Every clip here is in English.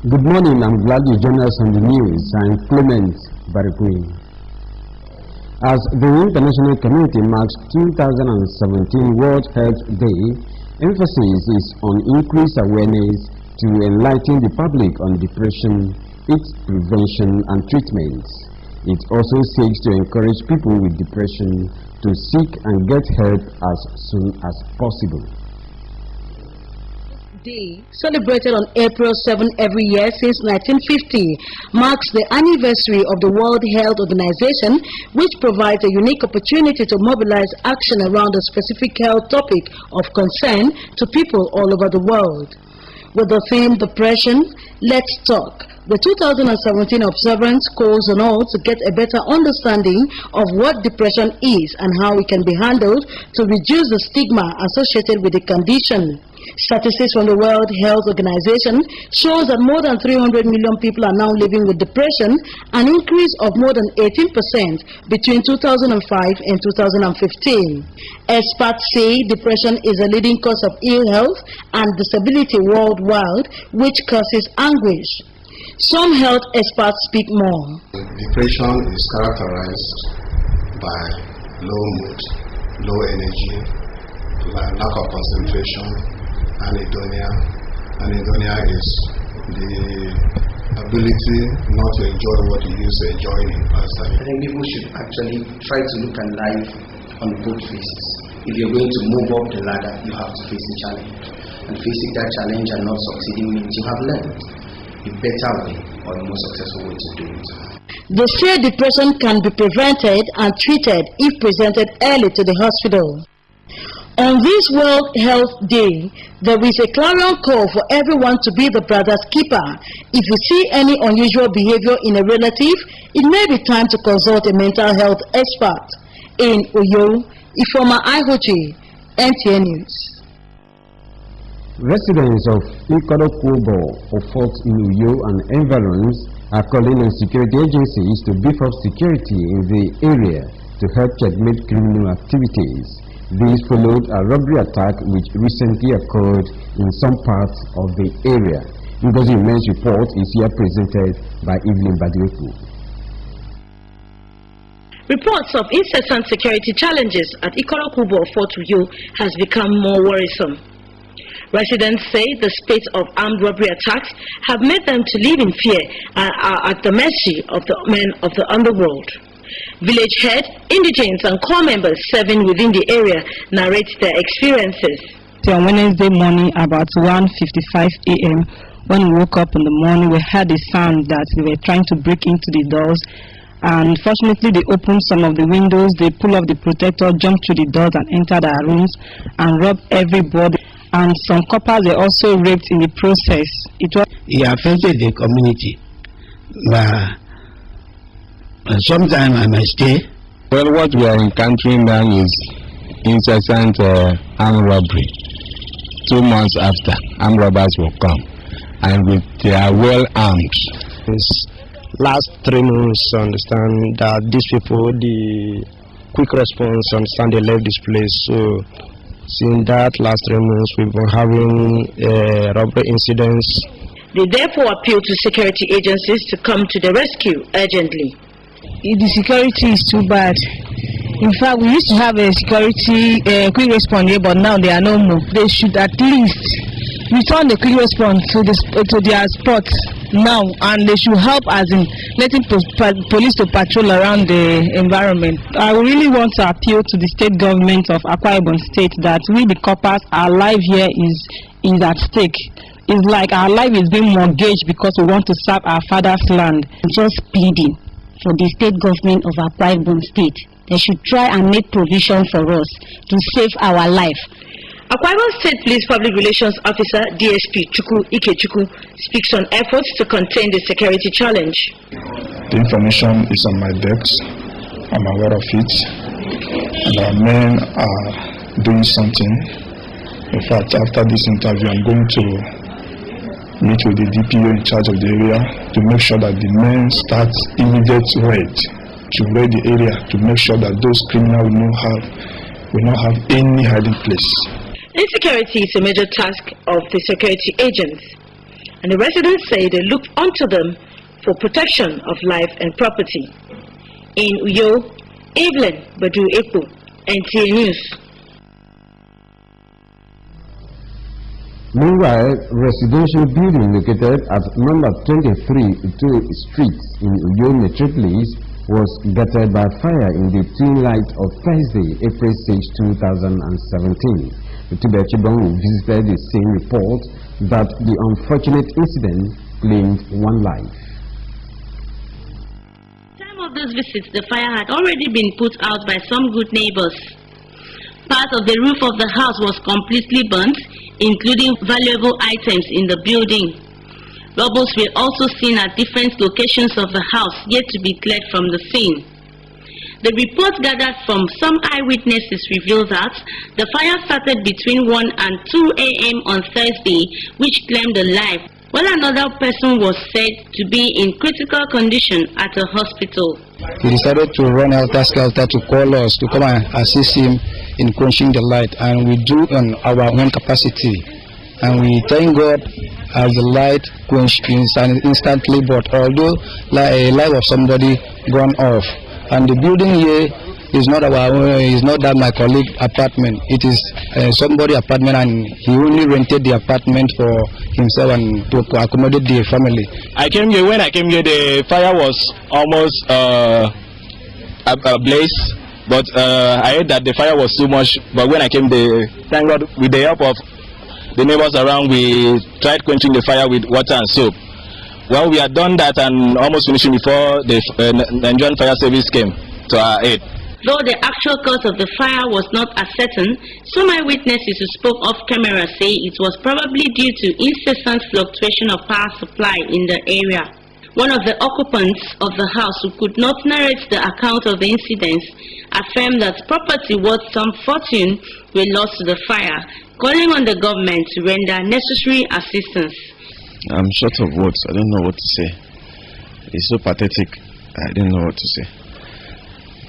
Good morning, I'm glad you joined us on the news. I'm Clement Barikui. As the international community marks 2017 World Health Day, emphasis is on increased awareness to enlighten the public on depression, its prevention and treatment. It also seeks to encourage people with depression to seek and get help as soon as possible. Day, celebrated on April 7 every year since 1950, marks the anniversary of the World Health Organization, which provides a unique opportunity to mobilize action around a specific health topic of concern to people all over the world. With the theme Depression, Let's Talk, the 2017 observance calls on all to get a better understanding of what depression is and how it can be handled to reduce the stigma associated with the condition. Statistics from the World Health Organization shows that more than 300 million people are now living with depression, an increase of more than 18% between 2005 and 2015. Experts say depression is a leading cause of ill health and disability worldwide, which causes anguish. Some health experts speak more. Depression is characterized by low mood, low energy, lack of concentration, anhedonia. Anhedonia is the ability not to enjoy what you used to enjoy in the past. I think people should actually try to look at life on both faces. If you're going to move up the ladder, you have to face the challenge. And facing that challenge and not succeeding means you have learned a better way or a more successful way to do it. They say depression can be prevented and treated if presented early to the hospital. On this World Health Day, there is a clarion call for everyone to be the brother's keeper. If you see any unusual behavior in a relative, it may be time to consult a mental health expert. In Uyo, Ifoma Ihochi, NTA News. Residents of Ikorokubo, Ofort in Uyo and environs are calling on security agencies to beef up security in the area to help checkmate criminal activities. This followed a robbery attack which recently occurred in some parts of the area. Ngozi Men's report is here presented by Evelyn Badioku. Reports of incessant security challenges at Ikorokubo Fort Uyo has become more worrisome. Residents say the spate of armed robbery attacks have made them to live in fear and are at the mercy of the men of the underworld. Village head, indigents and corps members serving within the area narrate their experiences. On Wednesday morning about 1:55 a.m. when we woke up in the morning, we heard a sound that they were trying to break into the doors, and fortunately they opened some of the windows, they pulled off the protector, jumped through the doors and entered our rooms and robbed everybody, and some coppers were also raped in the process. It affected the community. Sometimes I might stay. Well, what we are encountering now is incessant armed robbery. 2 months after, armed robbers will come, and they are well armed. This last 3 months, understand that these people, the quick response, understand they left this place. So, since that last 3 months, we've been having robbery incidents. They therefore appeal to security agencies to come to the rescue urgently. The security is too bad. In fact, we used to have a security quick response here, but now they are no more. They should at least return the quick response to their spots now, and they should help as in letting police to patrol around the environment. I really want to appeal to the state government of Akwa Ibom State that we the coppers, our life here is at stake. It's like our life is being mortgaged because we want to serve our father's land. Just pleading for the state government of Akwa Ibom State. They should try and make provision for us to save our life. Akwa Ibom State Police Public Relations Officer DSP Chukwu Ikechukwu speaks on efforts to contain the security challenge. The information is on my desk. I'm aware of it, and our men are doing something. In fact, after this interview, I'm going to meet with the DPO in charge of the area to make sure that the men start immediate raid the area to make sure that those criminals will not have any hiding place. Insecurity is a major task of the security agents, and the residents say they look onto them for protection of life and property. In Uyo, Evelyn Badu April, NTA News. Meanwhile, residential building located at number 23 Street in Uyo Metropolis was gutted by fire in the twilight of Thursday, April 6, 2017. Tubechibong visited the same report that the unfortunate incident claimed one life. Of those visits, the fire had already been put out by some good neighbors. Part of the roof of the house was completely burnt, including valuable items in the building. Rubbles were also seen at different locations of the house, yet to be cleared from the scene. The report gathered from some eyewitnesses revealed that the fire started between 1 and 2 a.m. on Thursday, which claimed a life, while another person was said to be in critical condition at a hospital. He decided to run helter-skelter to call us to come and assist him in quenching the light, and we do on our own capacity. And we thank God as the light quenched instantly, but although a light of somebody gone off, and the building here is not our own, is not that my colleague apartment. It is somebody apartment, and he only rented the apartment for himself and to accommodate the family. When I came here, the fire was almost ablaze, but I heard that the fire was too much. But when I came, thank God, with the help of the neighbors around, we tried quenching the fire with water and soap. Well, we had done that and almost finishing before the Nigerian Fire Service came to our aid. Though the actual cause of the fire was not ascertained, some eyewitnesses who spoke off camera say it was probably due to incessant fluctuation of power supply in the area. One of the occupants of the house, who could not narrate the account of the incidents, affirmed that property worth some fortune were lost to the fire, calling on the government to render necessary assistance. I'm short of words. I don't know what to say. It's so pathetic. I don't know what to say.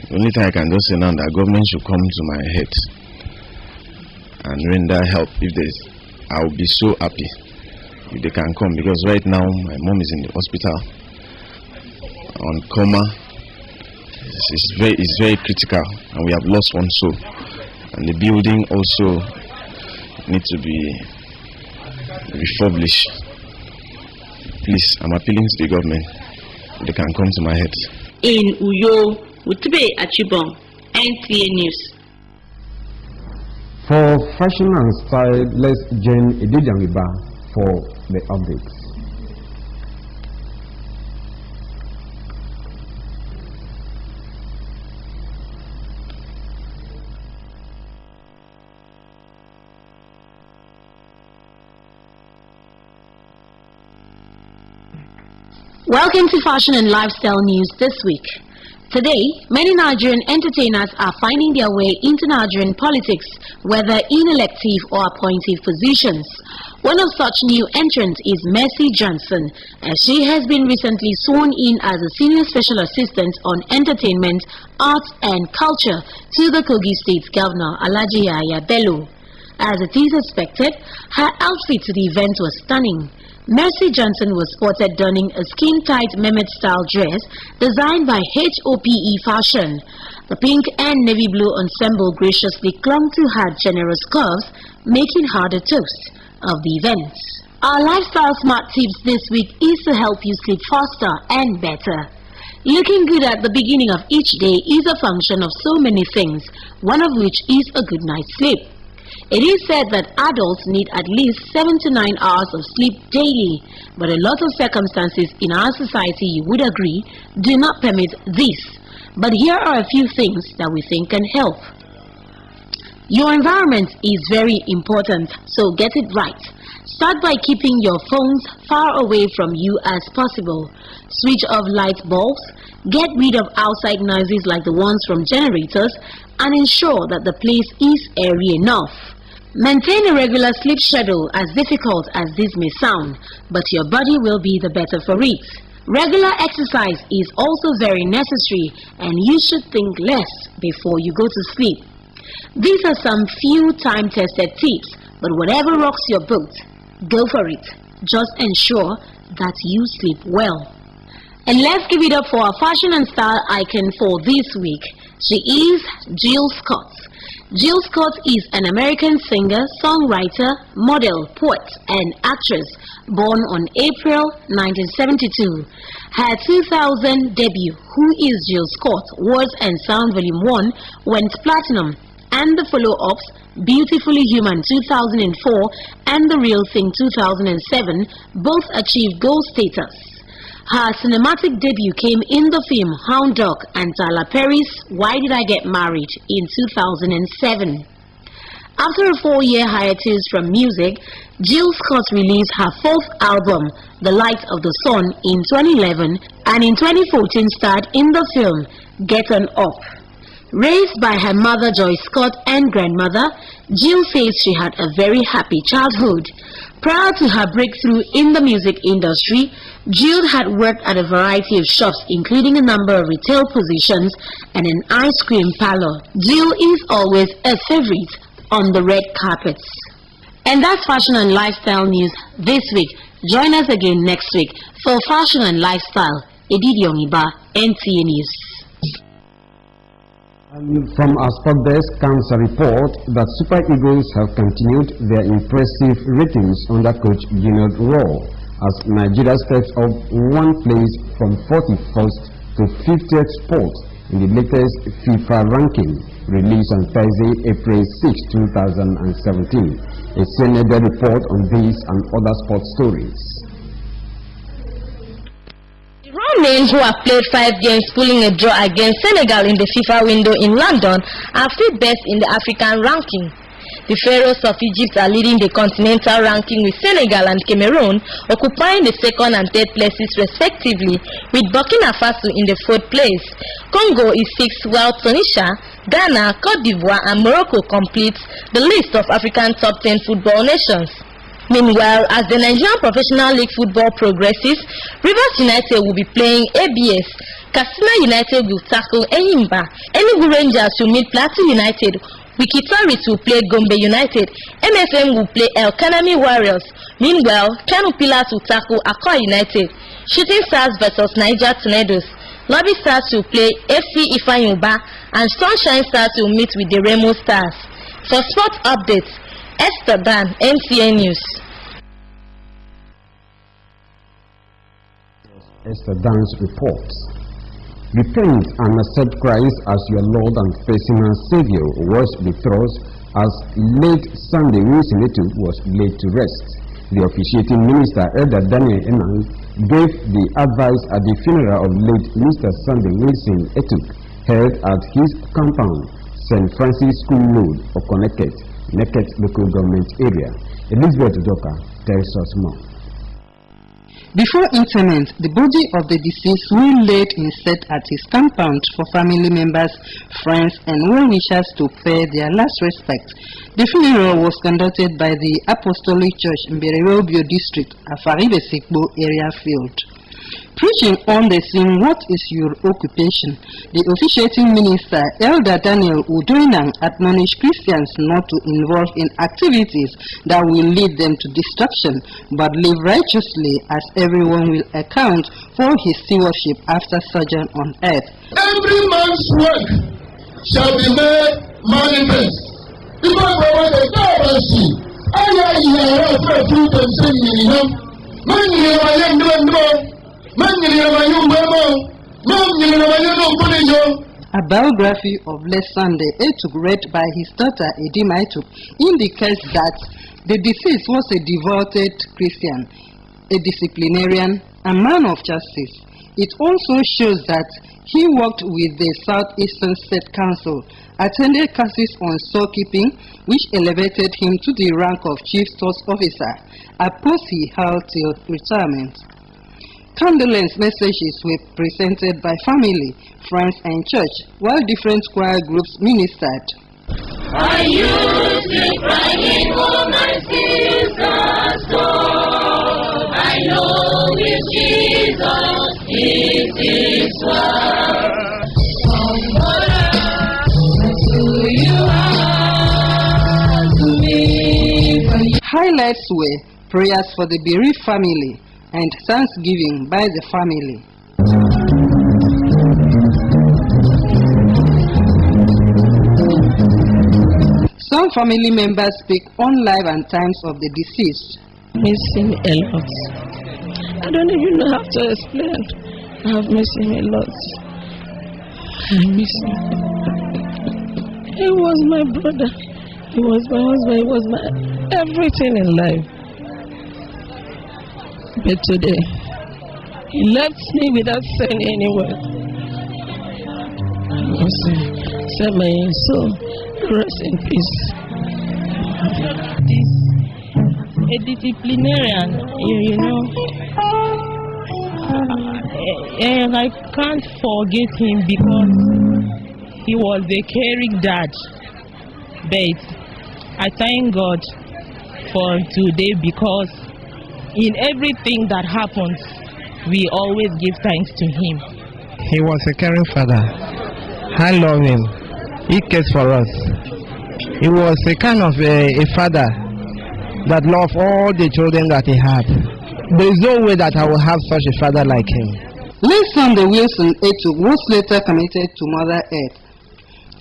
The only thing I can just say now is that government should come to my head and render help. If there's, I will be so happy if they can come, because right now my mom is in the hospital on coma. It's very critical, and we have lost one soul. And the building also needs to be refurbished. Please, I'm appealing to the government. They can come to my head. In Uyo, Utube Achibong, NTA News. For fashion and style, let's join Edijangiba for the updates. Welcome to Fashion and Lifestyle News this week. Today, many Nigerian entertainers are finding their way into Nigerian politics, whether in elective or appointive positions. One of such new entrants is Mercy Johnson, as she has been recently sworn in as a Senior Special Assistant on Entertainment, Arts and Culture to the Kogi State Governor, Alhaji Yahaya Bello. As it is expected, her outfit to the event was stunning. Mercy Johnson was spotted donning a skin-tight Mehmet-style dress designed by HOPE Fashion. The pink and navy blue ensemble graciously clung to her generous curves, making her the toast of the event. Our lifestyle smart tips this week is to help you sleep faster and better. Looking good at the beginning of each day is a function of so many things, one of which is a good night's sleep. It is said that adults need at least 7 to 9 hours of sleep daily, but a lot of circumstances in our society, you would agree, do not permit this. But here are a few things that we think can help. Your environment is very important, so get it right. Start by keeping your phones far away from you as possible. Switch off light bulbs, get rid of outside noises like the ones from generators, and ensure that the place is airy enough. Maintain a regular sleep schedule, as difficult as this may sound, but your body will be the better for it. Regular exercise is also very necessary, and you should think less before you go to sleep. These are some few time-tested tips, but whatever rocks your boat, go for it. Just ensure that you sleep well. And let's give it up for our fashion and style icon for this week. She is Jill Scott. Jill Scott is an American singer, songwriter, model, poet, and actress, born on April 1972. Her 2000 debut, Who is Jill Scott? Words and Sound Volume 1 went platinum, and the follow-ups, Beautifully Human 2004 and The Real Thing 2007, both achieved gold status. Her cinematic debut came in the film Hound Dog and Tyler Perry's Why Did I Get Married in 2007. After a 4-year hiatus from music, Jill Scott released her 4th album, The Light of the Sun, in 2011, and in 2014 starred in the film Get On Up. Raised by her mother Joy Scott and grandmother, Jill says she had a very happy childhood. Prior to her breakthrough in the music industry, Jill had worked at a variety of shops, including a number of retail positions and an ice cream parlor. Jill is always a favorite on the red carpets. And that's fashion and lifestyle news this week. Join us again next week for fashion and lifestyle. Edidi Ongiba, NTA News. And from our sport desk comes a report that Super Eagles have continued their impressive ratings under coach Gino Raw as Nigeria steps up 1 place from 41st to 50th spot in the latest FIFA ranking released on Thursday, April 6, 2017. A CNN report on this and other sports stories. Men who have played 5 games pulling a draw against Senegal in the FIFA window in London are still best in the African ranking. The Pharaohs of Egypt are leading the continental ranking with Senegal and Cameroon occupying the 2nd and 3rd places respectively, with Burkina Faso in the 4th place. Congo is 6th, while Tunisia, Ghana, Cote d'Ivoire and Morocco completes the list of African top 10 football nations. Meanwhile, as the Nigerian Professional League football progresses, Rivers United will be playing ABS, Katsina United will tackle Enyimba, Enugu Rangers will meet Plateau United, Wikitoris will play Gombe United, MFM will play El Kanami Warriors. Meanwhile, Kano Pillars will tackle Akwa United, Shooting Stars vs Niger Tornadoes, Lobby Stars will play FC Ifeanyi and Sunshine Stars will meet with the Remo Stars. For sports updates, Esther Dan, NTA News. Esther Dan's reports. Repent and accept Christ as your Lord and personal Savior was the thrust as late Sunday Wilson was laid to rest. The officiating minister, Elder Daniel Enang, gave the advice at the funeral of late Mr. Sunday Wilson Etuk, held at his compound, St. Francis School Road, Okoneket, Naked local government area. Elizabeth Doka tells us more. Before interment, the body of the deceased will laid in set at his compound for family members, friends, and well-wishers to pay their last respect. The funeral was conducted by the Apostolic Church in Berewobio District, Afaribe Sikbo area field. Preaching on the scene, what is your occupation? The officiating minister, Elder Daniel Udoinang, admonished Christians not to involve in activities that will lead them to destruction, but live righteously, as everyone will account for his stewardship after sojourn on earth. Every man's work shall be made manifest. A biography of Les Sunday Etuk, read by his daughter Edima Etuk, indicates that the deceased was a devoted Christian, a disciplinarian, a man of justice. It also shows that he worked with the Southeastern State Council, attended classes on storekeeping, which elevated him to the rank of Chief Stores Officer, a post he held till retirement. Condolence messages were presented by family, friends and church, while different choir groups ministered. I used to crying for my sister's door. I know with Jesus it is well. Highlights were prayers for the bereaved family and thanksgiving by the family. Some family members speak on life and times of the deceased. Miss him a lot. I don't even know how to explain. I have missed him a lot. I miss him. He was my brother. He was my husband. He was my everything in life. But today, he left me without saying any word. I miss him. Say my soul, rest in peace. A disciplinarian, you know. And I can't forget him because he was a caring dad. But I thank God for today because in everything that happens, we always give thanks to him. He was a caring father. I love him. He cares for us. He was a kind of a father that loved all the children that he had. There is no way that I will have such a father like him. Late Sunday Wilson Etuk was later committed to Mother Earth.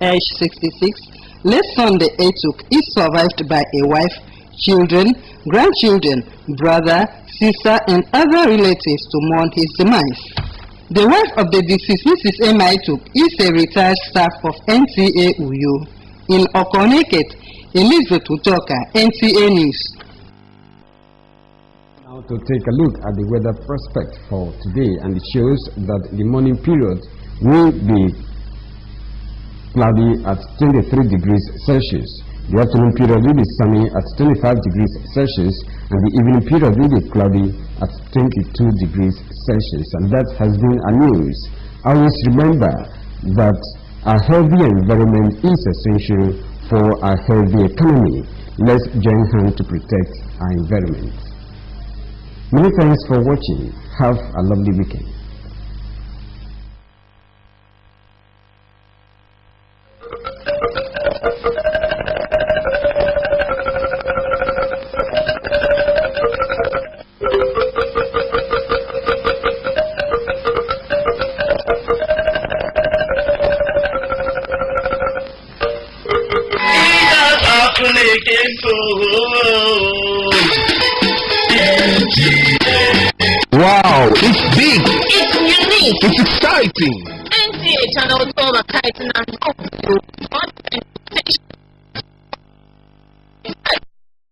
Age 66, late Sunday Etuk is survived by a wife, children, grandchildren, brother, sister and other relatives to mourn his demise. The wife of the deceased, Mrs. Emma Etuk, is a retired staff of NTA8th. In Okoneket, Elizabeth Utoka, NTA News. Now to take a look at the weather prospect for today, and it shows that the morning period will be cloudy at 23 degrees Celsius. The afternoon period will be sunny at 25 degrees Celsius, and the evening period will be cloudy at 22 degrees Celsius. And that has been our news. Always remember that a healthy environment is essential for a healthy economy. Let's join hands to protect our environment. Many thanks for watching. Have a lovely weekend. Wow, it's big. It's unique. It's exciting. NTA channel 12 and